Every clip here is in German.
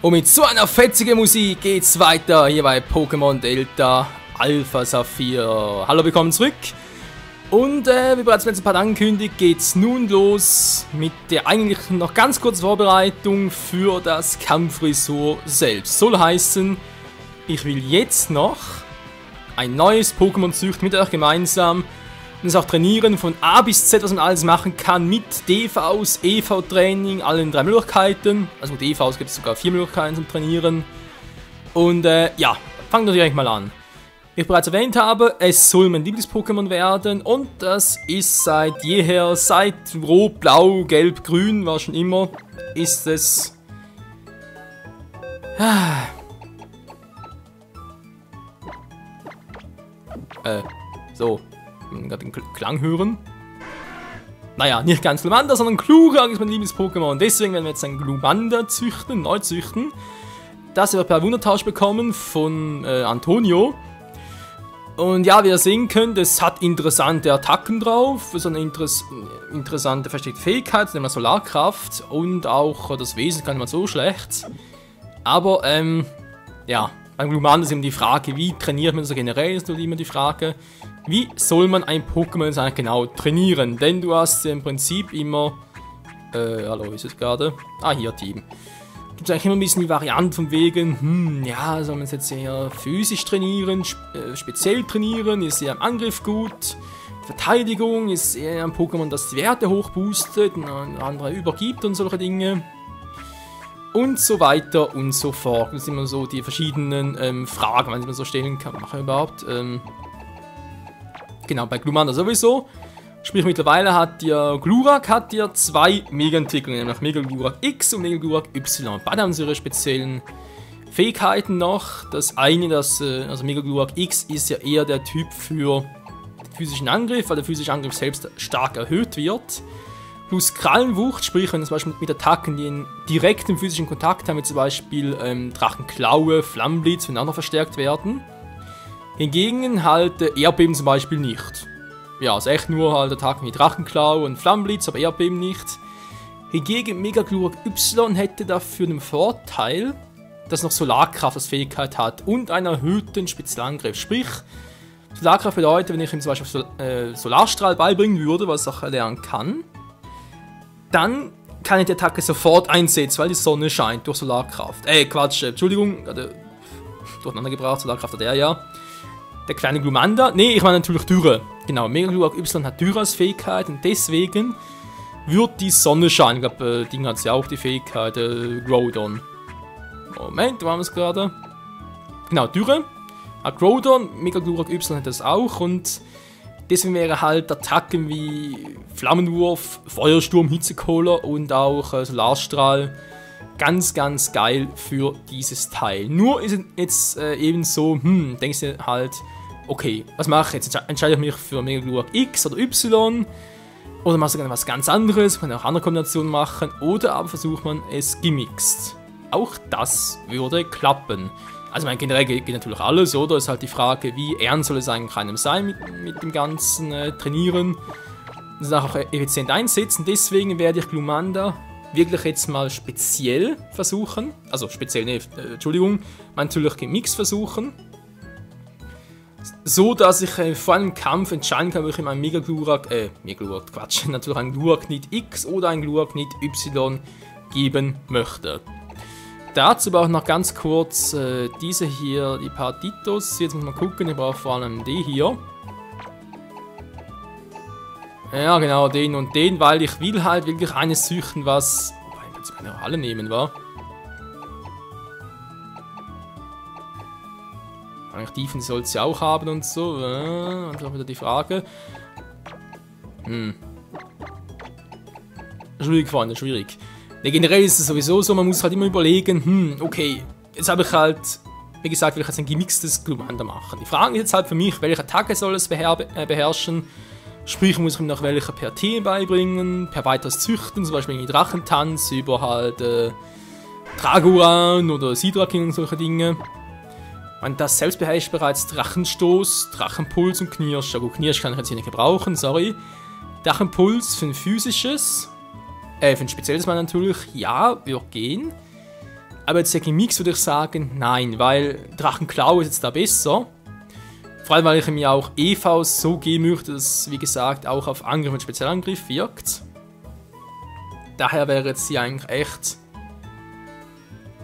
Und mit so einer fetzigen Musik geht's weiter hier bei Pokémon Delta Alpha Saphir. Hallo, willkommen zurück. Und wie bereits letzten Part angekündigt, geht's nun los mit der eigentlich noch ganz kurzen Vorbereitung für das Kampfresort selbst. Soll heißen, ich will jetzt noch ein neues Pokémon züchten mit euch gemeinsam. Und es auch trainieren von A bis Z, was man alles machen kann mit DVs, EV-Training, allen 3 Möglichkeiten. Also mit DVs gibt es sogar 4 Möglichkeiten zum Trainieren. Und ja, fangen wir direkt mal an. Wie ich bereits erwähnt habe, es soll mein Lieblings-Pokémon werden und das ist seit jeher, seit Rot, Blau, Gelb, Grün, war schon immer, ist es... so, ich will gerade den Klang hören. Naja, nicht ganz Glumanda, sondern Glurak ist mein Lieblings-Pokémon. Deswegen werden wir jetzt ein Glumanda züchten, neu züchten. Das wird per Wundertausch bekommen von Antonio. Und ja, wie ihr sehen könnt, es hat interessante Attacken drauf, so eine interessante versteckte Fähigkeit, nämlich Solarkraft und auch das Wesen kann nicht so schlecht. Aber, ja, beim Glumanda ist eben die Frage, wie trainiert man so generell, ist nur immer die Frage, wie soll man ein Pokémon eigentlich genau trainieren? Denn du hast im Prinzip immer, hallo, ist es gerade? Ah, hier, Team. Gibt es eigentlich immer ein bisschen die Variante von wegen, ja, soll man es jetzt eher physisch trainieren, speziell trainieren, ist eher im Angriff gut, Verteidigung ist eher ein Pokémon, das die Werte hochboostet, ein anderer übergibt und solche Dinge. Und so weiter und so fort. Das sind immer so die verschiedenen Fragen, wenn man so stellen kann, machen überhaupt. Genau, bei Glumanda sowieso. Sprich, mittlerweile hat der Glurak 2 Mega-Entwicklungen, nämlich Mega Glurak X und Mega Glurak Y. Beide haben ihre speziellen Fähigkeiten noch. Das eine, also Mega Glurak X ist ja eher der Typ für den physischen Angriff, weil der physische Angriff selbst stark erhöht wird. Plus Krallenwucht, sprich, wenn zum Beispiel mit Attacken, die einen direkten physischen Kontakt haben, wie zum Beispiel Drachenklaue, Flammenblitz, können auch noch verstärkt werden. Hingegen halt Erdbeben zum Beispiel nicht. Ja, also echt nur halt Attacken wie Drachenklaue und Flammenblitz, aber Erdbeben nicht. Hingegen Mega Glurak Y hätte dafür den Vorteil, dass noch Solarkraft als Fähigkeit hat und einen erhöhten Spezialangriff. Sprich, Solarkraft bedeutet, wenn ich ihm zum Beispiel Solarstrahl beibringen würde, was er auch lernen kann, dann kann ich die Attacke sofort einsetzen, weil die Sonne scheint durch Solarkraft. Quatsch, Entschuldigung, durcheinander gebracht, Solarkraft hat er ja. Der kleine Glumanda, nee, ich meine natürlich Dürre. Genau, Mega Glurak Y hat Dürre als Fähigkeit und deswegen wird die Sonne scheinen. Ich glaube, Ding hat ja auch die Fähigkeit, Groudon. Moment, wo haben wir es gerade? Genau, Dürre hat Groudon, Mega Glurak Y hat das auch und deswegen wäre halt Attacken wie Flammenwurf, Feuersturm, Hitzekohler und auch Solarstrahl ganz, ganz geil für dieses Teil. Nur ist es jetzt eben so, denkst du halt, okay, was mache ich jetzt? Entscheide ich mich für Mega Glurak X oder Y? Oder machst du gerne was ganz anderes? Man kann auch andere Kombinationen machen. Oder aber versucht man es gemixt. Auch das würde klappen. Also generell geht natürlich alles, oder? Es ist halt die Frage, wie ernst soll es eigentlich einem sein mit dem ganzen Trainieren. Das auch effizient einsetzen. Deswegen werde ich Glumanda wirklich jetzt mal speziell versuchen. Also speziell, nee, Entschuldigung. Natürlich gemixt versuchen. So, dass ich vor einem Kampf entscheiden kann, ob ich ihm einen Mega Glurak, Quatsch, natürlich einen Gluraknit X oder einen Gluraknit Y geben möchte. Dazu brauche ich noch ganz kurz diese hier, die Partitos. Jetzt muss man gucken, ich brauche vor allem die hier. Ja, genau, den und den, weil ich will halt wirklich eines züchten, was... Wobei, jetzt kann ich auch alle nehmen, wa? Eigentlich Tiefen soll es ja auch haben und so. Und auch wieder die Frage. Schwierig, Freunde, schwierig. Ja, generell ist es sowieso so, man muss halt immer überlegen, okay, jetzt habe ich halt, wie gesagt, will ich jetzt ein gemixtes Glumanda machen. Die Frage ist jetzt halt für mich, welche Attacke soll es beherrschen? Sprich, muss ich ihm noch welche per T beibringen, per weiteres Züchten, zum Beispiel in Drachentanz, über halt Dragoran oder Sidraking und solche Dinge. Und das selbst beherrscht bereits Drachenstoß, Drachenpuls und Knirsch. Ja gut, Knirsch kann ich jetzt hier nicht gebrauchen, sorry. Drachenpuls für ein physisches, für ein spezielles Mal natürlich, ja, wird gehen. Aber jetzt gegen Mix würde ich sagen, nein, weil Drachenklau ist jetzt da besser. Vor allem, weil ich mir auch EVs so geben möchte, dass es, wie gesagt, auch auf Angriff und Spezialangriff wirkt. Daher wäre jetzt hier eigentlich echt...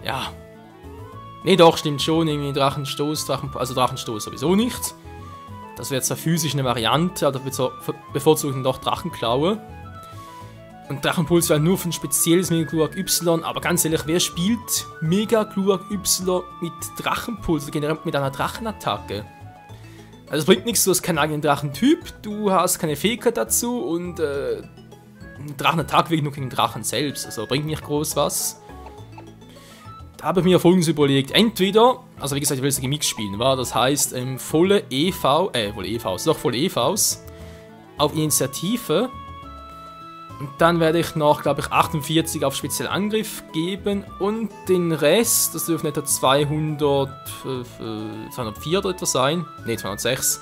Ja. Ne, doch, stimmt schon, irgendwie Drachenstoß, also Drachenstoß sowieso nicht. Das wäre zwar physisch eine Variante, aber bevorzugt dann doch Drachenklaue. Und Drachenpuls wäre nur für ein spezielles Mega Glurak Y, aber ganz ehrlich, wer spielt Mega Glurak Y mit Drachenpuls, generell mit einer Drachenattacke? Also es bringt nichts, du hast keinen eigenen Drachentyp, du hast keine Fähigkeit dazu und ein Drachenattacke wirkt nur gegen den Drachen selbst, also bringt nicht groß was. Da habe ich mir Folgendes überlegt, entweder, also wie gesagt, ich will es gegen Mix spielen, war, das heißt volle volle EVs auf Initiative. Und dann werde ich noch, glaube ich, 48 auf Spezialangriff geben und den Rest, das dürfen etwa 204 oder etwas sein, ne 206,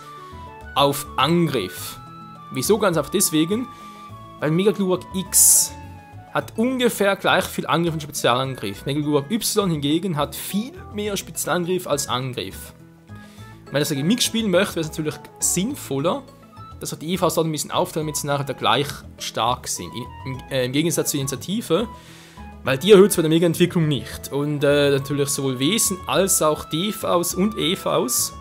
auf Angriff. Wieso? Ganz einfach deswegen, weil Mega Glurak X hat ungefähr gleich viel Angriff und Spezialangriff. Mega Glurak Y hingegen hat viel mehr Spezialangriff als Angriff. Wenn ich das gegen Mix spielen möchte, wäre es natürlich sinnvoller, dass die EVs dort ein bisschen aufteilen, damit sie nachher gleich stark sind. Im Gegensatz zur Initiative, weil die erhöht zwar die Mega-Entwicklung nicht. Und natürlich sowohl Wesen als auch DVs und EVs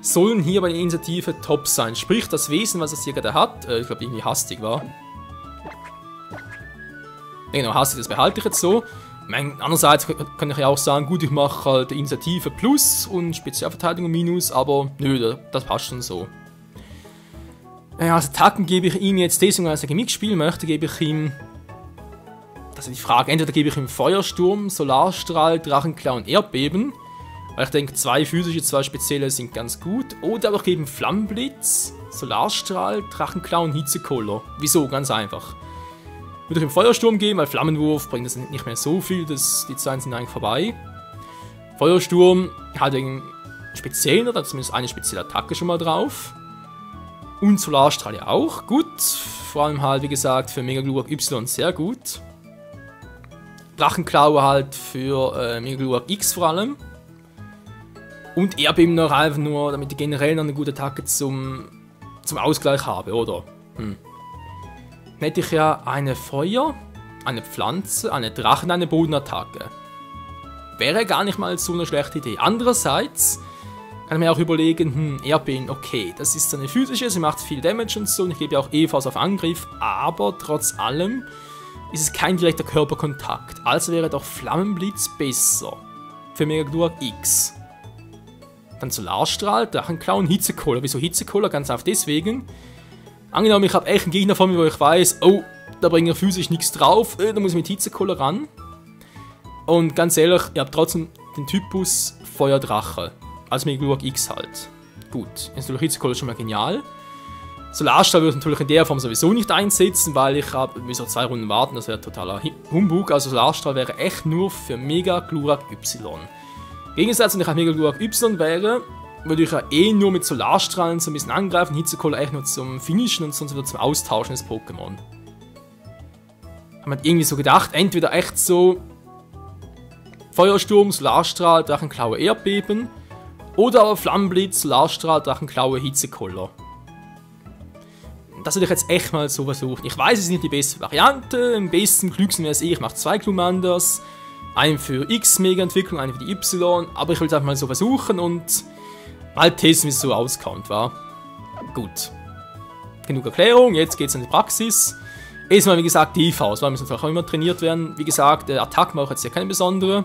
sollen hier bei der Initiative top sein. Sprich, das Wesen, was es hier gerade hat, ich glaube irgendwie hastig war. Genau, hastig, das behalte ich jetzt so. Andererseits kann ich ja auch sagen, gut, ich mache halt Initiative plus und Spezialverteidigung minus, aber nö, das passt schon so. Als Attacken gebe ich ihm jetzt deswegen, als er gegen mich spielen möchte, gebe ich ihm... Das ist die Frage, entweder gebe ich ihm Feuersturm, Solarstrahl, Drachenklau und Erdbeben. Weil ich denke, 2 physische, 2 spezielle sind ganz gut. Oder aber ich gebe ihm Flammenblitz, Solarstrahl, Drachenklau und Hitzekoller. Wieso? Ganz einfach. Würde ich ihm Feuersturm geben, weil Flammenwurf bringt das nicht mehr so viel, die Zeiten sind eigentlich vorbei. Feuersturm hat einen speziellen, oder zumindest eine spezielle Attacke schon mal drauf. Und Solarstrahl ja auch gut. Vor allem halt, wie gesagt, für Mega Glurak Y sehr gut. Drachenklaue halt für Mega Glurak X vor allem. Und Erdbeben noch einfach nur, damit ich generell noch eine gute Attacke zum Ausgleich habe, oder? Dann hätte ich ja eine Feuer, eine Pflanze, eine Drachen, eine Bodenattacke. Wäre gar nicht mal so eine schlechte Idee. Andererseits kann ich mir auch überlegen, Erdbeben, okay, das ist eine physische, sie macht viel Damage und so, und ich gebe ja auch EVs auf Angriff, aber trotz allem ist es kein direkter Körperkontakt. Also wäre doch Flammenblitz besser für Mega Glurak X. Dann Solarstrahl, Drachenklau und Hitzekoller. Wieso Hitzekoller? Ganz einfach deswegen. Angenommen, ich habe echt einen Gegner vor mir, wo ich weiß, oh, da bringt er physisch nichts drauf, da muss ich mit Hitzekoller ran. Und ganz ehrlich, ihr habt trotzdem den Typus Feuerdrache. Als Mega Glurak X halt. Gut, ist natürlich Hitzekoller schon mal genial. Solarstrahl würde ich natürlich in der Form sowieso nicht einsetzen, weil ich habe, wir müssen 2 Runden warten, das wäre totaler Humbug. Also Solarstrahl wäre echt nur für Mega Glurak Y. Im Gegensatz, wenn ich ein Mega Glurak Y wäre, würde ich ja eh nur mit Solarstrahlen so ein bisschen angreifen, Hitzekoller echt nur zum Finishen und sonst wieder zum Austauschen des Pokémon. Haben wir irgendwie so gedacht, entweder echt so Feuersturm, Solarstrahl, Drachenklaue, Erdbeben oder aber Flammenblitz, Solarstrahl, Drachenklaue, Hitzekoller. Das würde ich jetzt echt mal so versuchen. Ich weiß, es ist nicht die beste Variante, am besten klügsten wäre es ich mache 2 Glumanders. Einen für X Mega-Entwicklung, einen für die Y, aber ich will es einfach mal so versuchen und mal testen, wie es so auskommt, war. Gut. Genug Erklärung, jetzt geht es in die Praxis. Erstmal, wie gesagt, die EVs, weil müssen auch immer trainiert werden. Wie gesagt, der Attack mache ich jetzt ja keine besondere.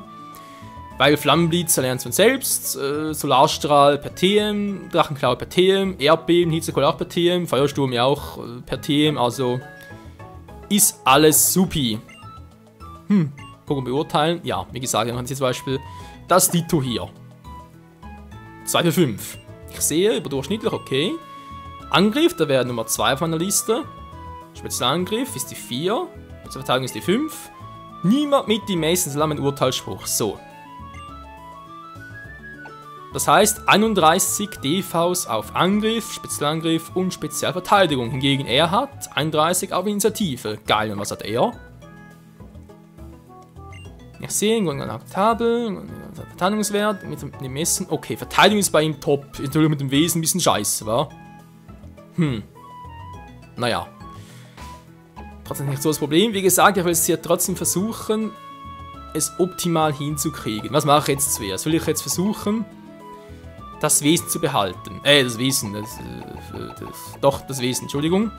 Weil Flammenblitz erlernt von selbst, Solarstrahl per TM, Drachenklaue per TM, Erdbeben, Hitzekoller auch per TM, Feuersturm ja auch per TM, also ist alles supi. Pokémon beurteilen, ja, wie gesagt, dann haben Sie zum Beispiel das Ditto hier. 2 für 5. Ich sehe, überdurchschnittlich, okay. Angriff, da wäre Nummer 2 auf meiner Liste. Spezialangriff ist die 4. Spezialverteidigung ist die 5. Niemand mit dem Mason Salaman Urteilsspruch. So. Das heißt 31 DVs auf Angriff, Spezialangriff und Spezialverteidigung. Hingegen er hat 31 auf Initiative. Geil, und was hat er? Nicht sehen, akzeptabel, Verteidigungswert, mit dem Messen. Okay, Verteidigung ist bei ihm top. Natürlich mit dem Wesen ein bisschen scheiße, wa? Naja. Trotzdem nicht so das Problem. Wie gesagt, ich will es hier trotzdem versuchen, es optimal hinzukriegen. Was mache ich jetzt zuerst? Will ich jetzt versuchen, das Wesen zu behalten? Das Wesen, das Wesen, Entschuldigung.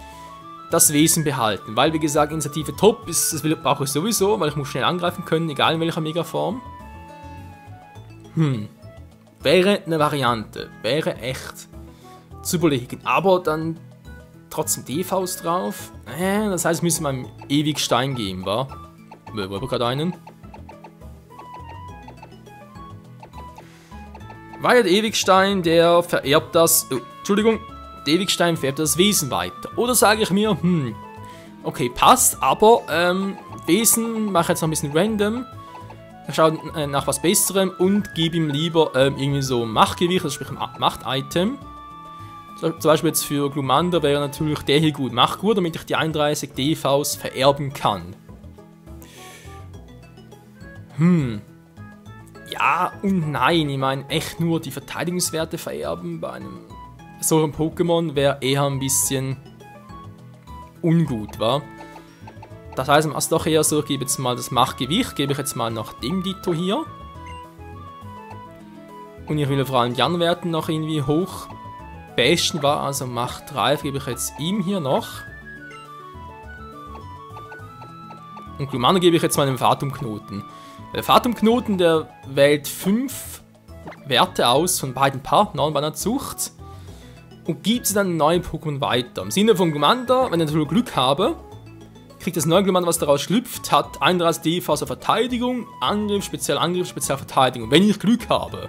Das Wesen behalten, weil wie gesagt, Initiative top ist, das brauche ich sowieso, weil ich muss schnell angreifen können, egal in welcher Megaform. Wäre eine Variante, wäre echt zu überlegen, aber dann trotzdem DVs drauf. Das heißt, müssen wir einen Ewigstein geben, wa? Wo haben wir gerade einen? Weil der Ewigstein, der vererbt das. Oh, Entschuldigung. Der Ewigstein vererbt das Wesen weiter. Oder sage ich mir, okay, passt, aber Wesen mache ich jetzt noch ein bisschen random. Ich schaue nach was Besserem und gebe ihm lieber irgendwie so Machtgewicht, also sprich ein Macht-Item. Zum Beispiel jetzt für Glumanda wäre natürlich der hier gut. Macht gut, damit ich die 31 DVs vererben kann. Ja und nein, ich meine echt nur die Verteidigungswerte vererben bei einem so ein Pokémon wäre eher ein bisschen ungut, wa? Das heißt, es doch eher so, ich gebe jetzt mal das Machtgewicht, gebe ich jetzt mal nach dem Ditto hier. Und ich will vor allem die anderen Werte noch irgendwie hoch bashen, wa? Also Macht 3 gebe ich jetzt ihm hier noch. Und Glumanda gebe ich jetzt mal den Fatumknoten. Der Fatumknoten, der wählt 5 Werte aus von beiden Partnern bei einer Zucht. Und gibt sie dann neuen Pokémon weiter. Im Sinne von Glumanda, wenn ich natürlich Glück habe, kriegt das neue Glumanda, was daraus schlüpft, hat 31 DVs auf Verteidigung, Angriff, Spezialverteidigung. Wenn ich Glück habe.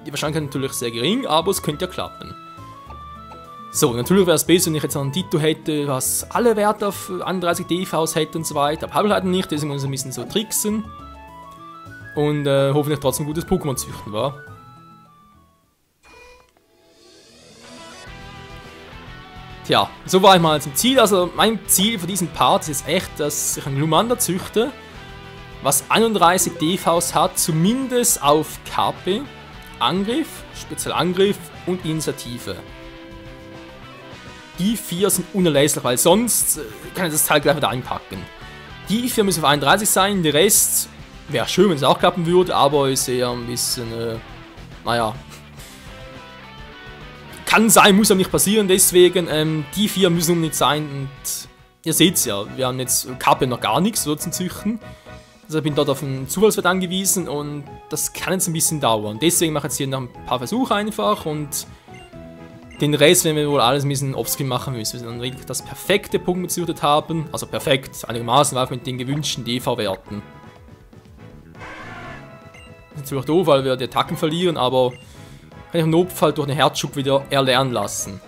Die Wahrscheinlichkeit ist natürlich sehr gering, aber es könnte ja klappen. So, natürlich wäre es besser, wenn ich jetzt noch ein Ditto hätte, was alle Werte auf 31 DVs hätte und so weiter. Aber habe ich leider nicht, deswegen muss ich ein bisschen so tricksen. Und hoffentlich trotzdem ein gutes Pokémon züchten, wa? Tja, so war ich mal zum Ziel. Also mein Ziel für diesen Part ist jetzt echt, dass ich ein Glumanda züchte, was 31 DVs hat, zumindest auf KP, Angriff, Spezialangriff und Initiative. Die 4 sind unerlässlich, weil sonst kann ich das Teil gleich wieder einpacken. Die 4 müssen auf 31 sein, der Rest wäre schön, wenn es auch klappen würde, aber ist eher ein bisschen, naja. Kann sein, muss aber nicht passieren, deswegen, die 4 müssen nicht sein und ihr seht es ja, wir haben jetzt KP noch gar nichts so zum Züchten. Also ich bin dort auf einen Zufallswert angewiesen und das kann jetzt ein bisschen dauern. Deswegen mache ich jetzt hier noch ein paar Versuche einfach und den Rest werden wir wohl alles ein bisschen offscreen machen müssen. Wir dann wirklich das perfekte Pokémon gezüchtet haben, also perfekt, einigermaßen auch mit den gewünschten DV-Werten. Das ist natürlich doof, weil wir die Attacken verlieren, aber kann ich im Notfall durch den Herzschub wieder erlernen lassen.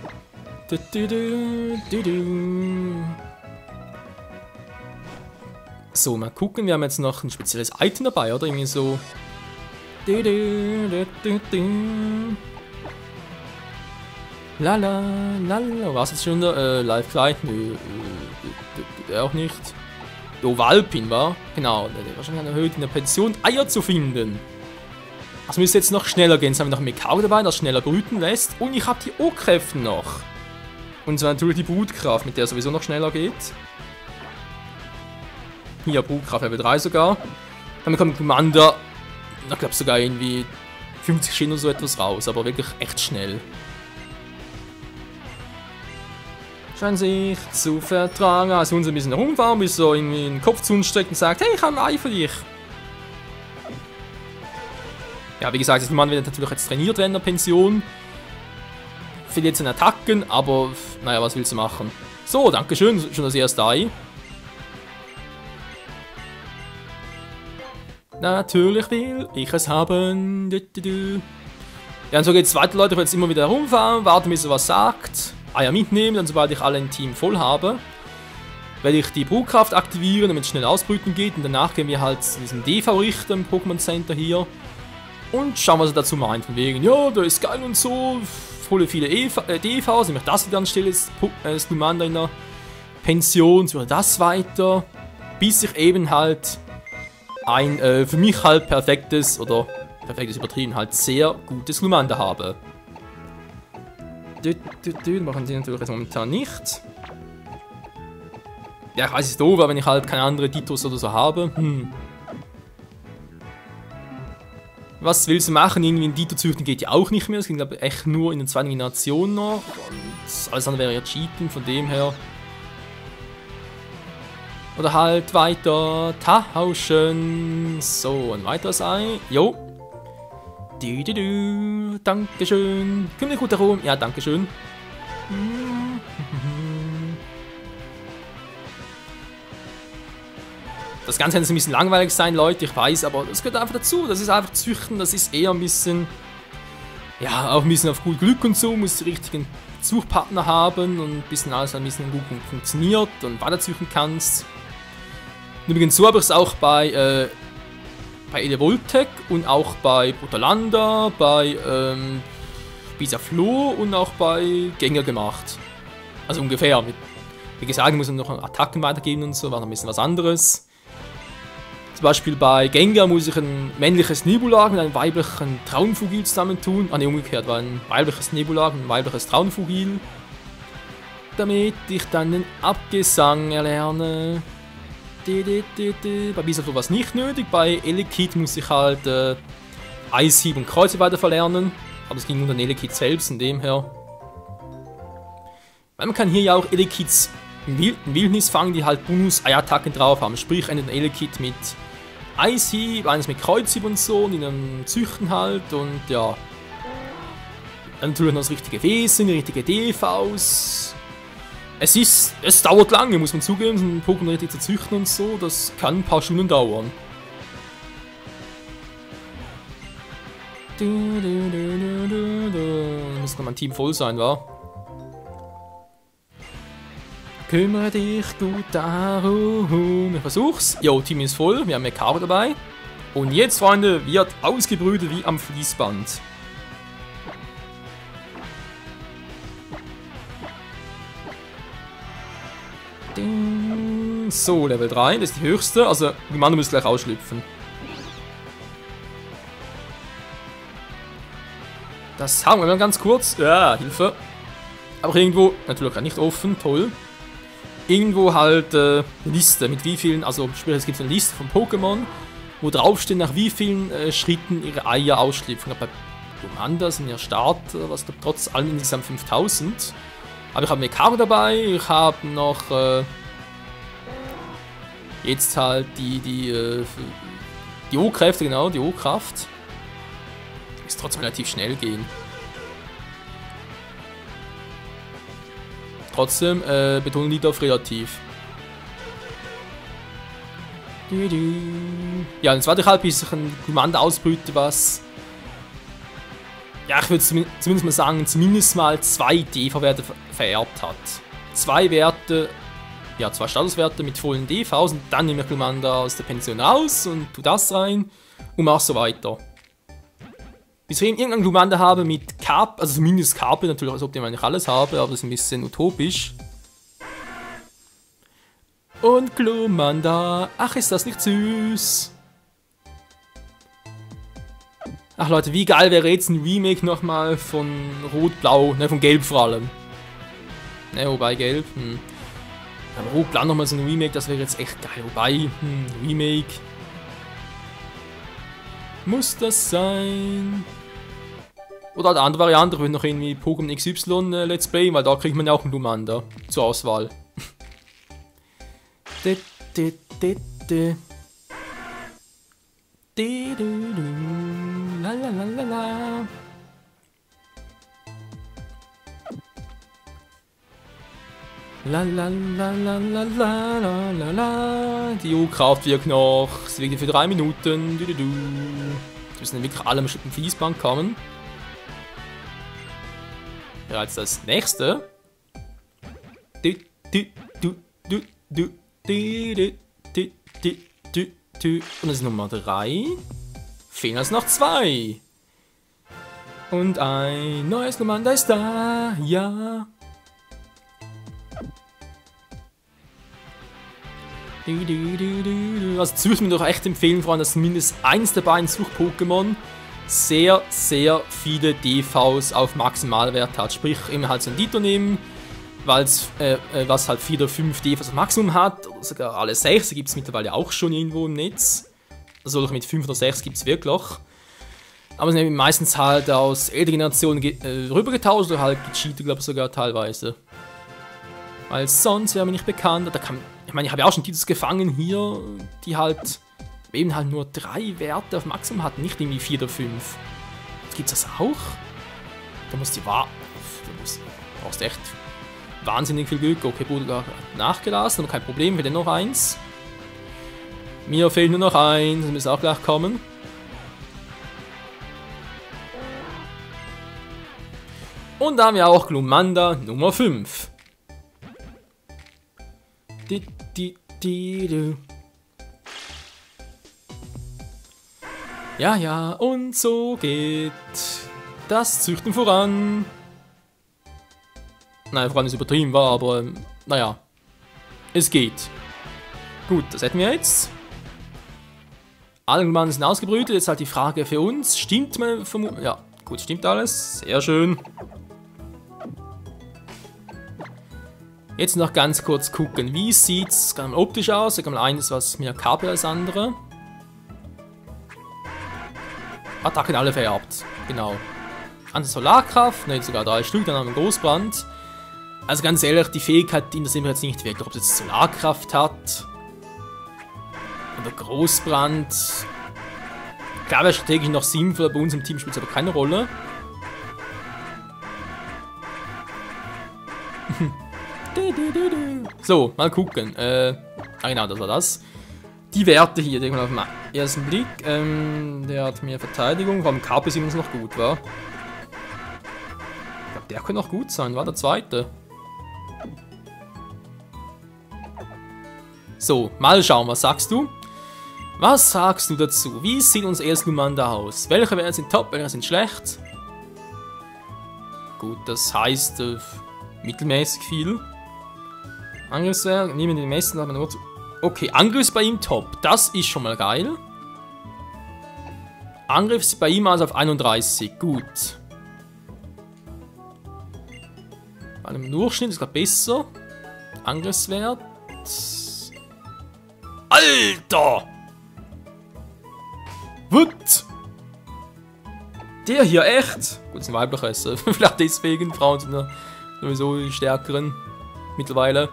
So, mal gucken, wir haben jetzt noch ein spezielles Item dabei, oder? Irgendwie so. Lala, lala, was jetzt schon da? Live Kleid? Nö, auch nicht. Oh, Walpin, war? Genau, der wahrscheinlich erhöht in der Pension Eier zu finden. Das müsste jetzt noch schneller gehen. Jetzt haben wir noch ein Mekau dabei, das schneller brüten lässt. Und ich habe die O-Kräfte noch. Und zwar natürlich die Brutkraft, mit der sowieso noch schneller geht. Hier, Brutkraft Level 3 sogar. Dann bekommt Glumanda, ich glaube sogar irgendwie 50 Schienen oder so etwas raus, aber wirklich echt schnell. Scheint sich zu vertragen. Also uns ein bisschen rumfahren, bis so irgendwie den Kopf zu uns streckt und sagt, hey, ich habe ein Ei für dich. Ja, wie gesagt, das Mann wird natürlich jetzt trainiert werden in der Pension. Für jetzt in Attacken, aber naja, was willst du machen? So, dankeschön, schon das erste Ei. Natürlich will ich es haben. Ja, und so geht es weiter, Leute. Ich werde jetzt immer wieder rumfahren, warten, bis er was sagt. Eier mitnehmen, dann sobald ich alle im Team voll habe, werde ich die Brutkraft aktivieren, damit es schnell ausbrüten geht. Und danach gehen wir halt zu diesem DV-Richter im Pokémon Center hier. Und schauen, was er dazu meint. Von wegen, ja, der ist geil und so. Hole viele DVs, nämlich das wieder anstelle ist Glumanda in der Pension. So das weiter. Bis ich eben halt ein für mich halt perfektes, oder perfektes übertrieben, halt sehr gutes Glumanda habe. Machen sie natürlich jetzt momentan nicht. Ja, ich weiß, es ist doof, aber wenn ich halt keine anderen Ditos oder so habe. Was willst du machen? Irgendwie ein Dito züchten geht ja auch nicht mehr. Das ging, glaube ich, echt nur in den zweiten Generationen noch. Und alles andere wäre ja Cheaten, von dem her. Oder halt weiter tauschen. So, ein weiteres Ei. Jo. Dankeschön. Kümmere dich gut darum. Ja, dankeschön. Das Ganze kann ein bisschen langweilig sein, Leute, ich weiß, aber das gehört einfach dazu. Das ist einfach Züchten, das ist eher ein bisschen, ja, auch ein bisschen auf gut Glück und so, muss die richtigen Suchpartner haben und ein bisschen alles ein bisschen gut funktioniert und weiter züchten kannst. Und übrigens, so habe ich es auch bei Elevoltec und auch bei Brutalander, bei Bisaflo und auch bei Gengar gemacht. Also ungefähr. Wie gesagt, muss man noch Attacken weitergeben und so, war noch ein bisschen was anderes. Zum Beispiel bei Gengar muss ich ein männliches Nebulag mit einem weiblichen Traunfugil zusammentun. Ah ne, umgekehrt, war ein weibliches Nebulag und ein weibliches Traunfugil. Damit ich dann den Abgesang erlerne. Bei Bisaflo war es nicht nötig, bei Elekid muss ich halt Eishieb und Kreuze weiter verlernen. Aber es ging nur den Elekid selbst, in dem her. Weil man kann hier ja auch Elekids Wildnis fangen, die halt Bonus-Ei-Attacken drauf haben. Sprich, einen Elekid mit Eishieb, eines mit Kreuzhieb und so, und in einem Züchten halt. Und ja. Dann natürlich noch das richtige Wesen, die richtige DVs. Es dauert lange, muss man zugeben, so ein Pokémon richtig zu züchten und so. Das kann ein paar Stunden dauern. Muss noch mein Team voll sein, wa? Kümmere dich gut darum. Ich versuch's. Jo, Team ist voll. Wir haben Mekaro dabei. Und jetzt, Freunde, wird ausgebrütet wie am Fließband. So, Level 3, das ist die höchste. Also, die Mann muss gleich ausschlüpfen. Das haben wir mal ganz kurz. Ja, Hilfe. Aber irgendwo, natürlich nicht offen, toll. Irgendwo halt eine Liste mit wie vielen, also sprich, es gibt eine Liste von Pokémon, wo draufsteht, nach wie vielen Schritten ihre Eier ausschlüpfen. Bei Glumanda sind ja Start, was glaube trotz allem insgesamt 5000. Aber ich habe Mekaro dabei, ich habe noch jetzt halt die O-Kräfte, genau, die O-Kraft. Ist trotzdem relativ schnell gehen. Trotzdem betonen die auf relativ. Ja, jetzt warte ich halt, bis ich ein Glumanda ausbrüte, was... Ja, ich würde zumindest mal sagen, zumindest mal 2 DV-Werte vererbt hat. 2 Werte, ja, 2 Statuswerte mit vollen DVs und dann nehme ich Glumanda aus der Pension aus und tu das rein und mach so weiter. Bis ich irgendeinen Glumanda habe mit Carp, also zumindest Carpe, natürlich, als ob ich eigentlich alles habe, aber das ist ein bisschen utopisch. Und Glumanda, ach, ist das nicht süß? Ach Leute, wie geil wäre jetzt ein Remake nochmal von Rot-Blau, ne, von Gelb vor allem. Ne, wobei Gelb, aber Rot-Blau nochmal so ein Remake, das wäre jetzt echt geil. Wobei, Remake. Muss das sein? Oder eine andere Variante, wenn noch irgendwie Pokémon XY Let's Play, weil da kriegt man ja auch einen Glumanda zur Auswahl. Lalalala. Lalalala. Die U-Kraft wirkt noch. Es wirkt für 3 Minuten. Wir müssen wirklich alle am Fließband kommen. Bereits das nächste. Und das ist Nummer 3. Fehlen uns noch 2. Und ein neues Glumanda ist da. Ja. Also würde ich mir doch echt empfehlen, vor allem, dass mindestens eins der beiden Such-Pokémon sehr, sehr viele DVs auf Maximalwert hat. Sprich, immer halt so ein Dito nehmen, was halt 4 oder 5 DVs auf Maximum hat, oder sogar alle 6, gibt es mittlerweile auch schon irgendwo im Netz. Also mit 5 oder 6 gibt es wirklich. Aber sie sind meistens halt aus älterer Generation rübergetauscht oder halt gecheatet, glaube ich sogar teilweise. Weil sonst wäre mir nicht bekannt. Ich meine, ich habe ja auch schon Titel gefangen hier, die halt eben halt nur 3 Werte auf Maximum hatten, nicht irgendwie 4 oder 5. Gibt's das auch? Da brauchst du echt wahnsinnig viel Glück. Okay, Bruder nachgelassen, aber kein Problem, wir denn noch eins. Mir fehlt nur noch eins, das muss auch gleich kommen. Und da haben wir auch Glumanda Nummer 5. Ja, ja, und so geht das Züchten voran. Nein, voran ist übertrieben war, aber naja, es geht. Gut, das hätten wir jetzt. Alle Glumanda sind ausgebrütet, jetzt halt die Frage für uns. Stimmt meine Vermutung? Ja, gut, stimmt alles. Sehr schön. Jetzt noch ganz kurz gucken, wie sieht es optisch aus? Ich habe eines, was mehr Kabel als andere. Attacken alle vererbt, genau. Anti-Solarkraft, ne, sogar 3 Stück, dann haben wir Großbrand. Also ganz ehrlich, die Fähigkeit, die interessiert mich jetzt nicht wirklich, ob es jetzt Solarkraft hat. Oder Großbrand. Klar wäre strategisch noch sinnvoll, bei uns im Team spielt es aber keine Rolle. So, mal gucken. Genau, das war das. Die Werte hier, die auf den ersten Blick. Der hat mehr Verteidigung, vor allem KP ist noch gut, war. Ich glaube, der könnte noch gut sein, war der zweite. So, mal schauen, was sagst du? Was sagst du dazu? Wie sieht unser erstes Glumanda aus? Welche Werte sind top, welche sind schlecht? Gut, das heißt mittelmäßig viel. Angriffswert, nehmen die meisten, aber nur. Okay, Angriff ist bei ihm top. Das ist schon mal geil. Angriff ist bei ihm also auf 31. Gut. Bei einem Durchschnitt ist es besser. Angriffswert. Alter! What? Der hier, echt? Gut, das ist ein weibliches. Vielleicht deswegen. Frauen sind ja sowieso die stärkeren. Mittlerweile.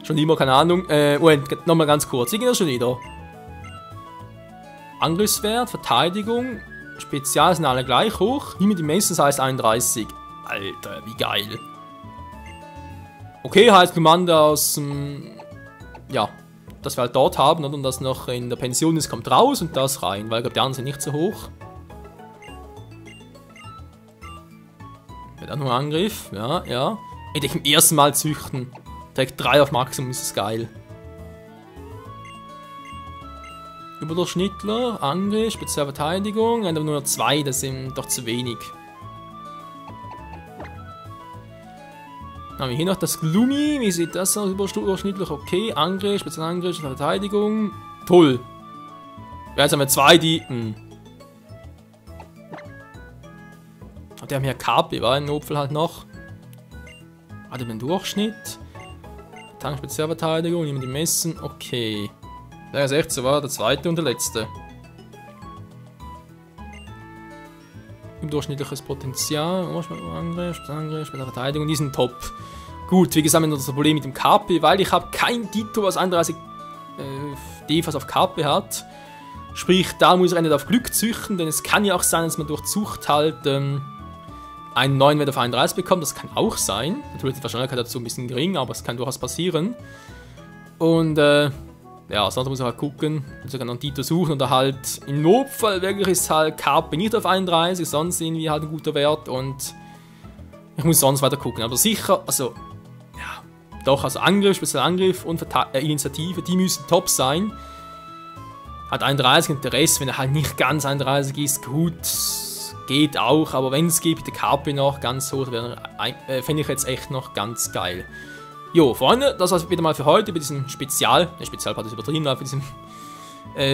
Schon immer, keine Ahnung. Moment, nochmal ganz kurz. Wie geht das schon wieder? Angriffswert, Verteidigung, Spezial sind alle gleich hoch. Hier mit dem meisten heißt 31. Alter, wie geil. Okay, heißt Glumanda aus ja, dass wir halt dort haben und das noch in der Pension ist, kommt raus und das rein, weil ich glaube, die anderen sind nicht so hoch. Dann nur Angriff, ja, ja. Hätte ich im ersten Mal züchten. Direkt 3 auf Maximum, ist es geil. Überdurchschnittler, Angriff, Spezialverteidigung, aber nur 2, das sind doch zu wenig. Dann haben wir hier noch das Gloomy, wie sieht das aus? Überdurchschnittlich, okay, Angriff, Spezialangriff, Verteidigung, toll. Ja, jetzt haben wir 2, die... Die haben hier KP, war ein Notfall halt noch. Hat den Durchschnitt. Tank Spezialverteidigung, nehmen die Messen, okay. Der ist echt so, war der zweite und der letzte. Überdurchschnittliches Potenzial, Angriff, Spezialverteidigung, die sind top. Gut, wie gesagt, wir haben das Problem mit dem KP, weil ich habe kein Dito, was 31 DVs auf KP hat. Sprich, da muss ich nicht auf Glück züchten, denn es kann ja auch sein, dass man durch Zucht halt einen neuen Wert auf 31 bekommt, das kann auch sein. Natürlich ist die Wahrscheinlichkeit dazu ein bisschen gering, aber es kann durchaus passieren. Und ja, sonst muss ich halt gucken, muss ich noch einen Dito suchen oder halt im Notfall wirklich ist halt KP nicht auf 31, sonst irgendwie halt ein guter Wert und ich muss sonst weiter gucken. Aber sicher, also, ja, doch, also Angriff, Spezialangriff und Initiative, die müssen top sein. Hat 31 und der Rest, wenn er halt nicht ganz 31 ist, gut. Geht auch, aber wenn es geht, bitte KP noch ganz hoch, fände ich jetzt echt noch ganz geil. Jo, Freunde, das war's wieder mal für heute bei diesem Spezialpart ist übertrieben, aber für diesem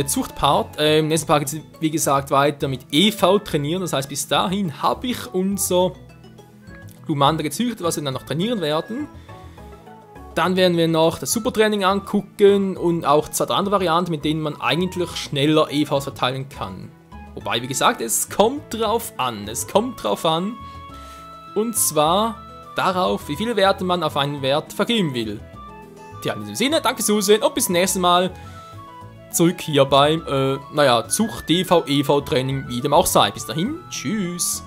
Zuchtpart. Im nächsten Part geht es, wie gesagt, weiter mit EV trainieren. Das heißt, bis dahin habe ich unser Glumanda gezüchtet, was wir dann noch trainieren werden. Dann werden wir noch das Supertraining angucken und auch zwei andere Varianten, mit denen man eigentlich schneller EVs verteilen kann. Wobei, wie gesagt, es kommt drauf an. Und zwar darauf, wie viele Werte man auf einen Wert vergeben will. Tja, in diesem Sinne, danke fürs Zusehen und bis zum nächsten Mal. Zurück hier beim, Zucht, DV, EV-Training, wie dem auch sei. Bis dahin, tschüss.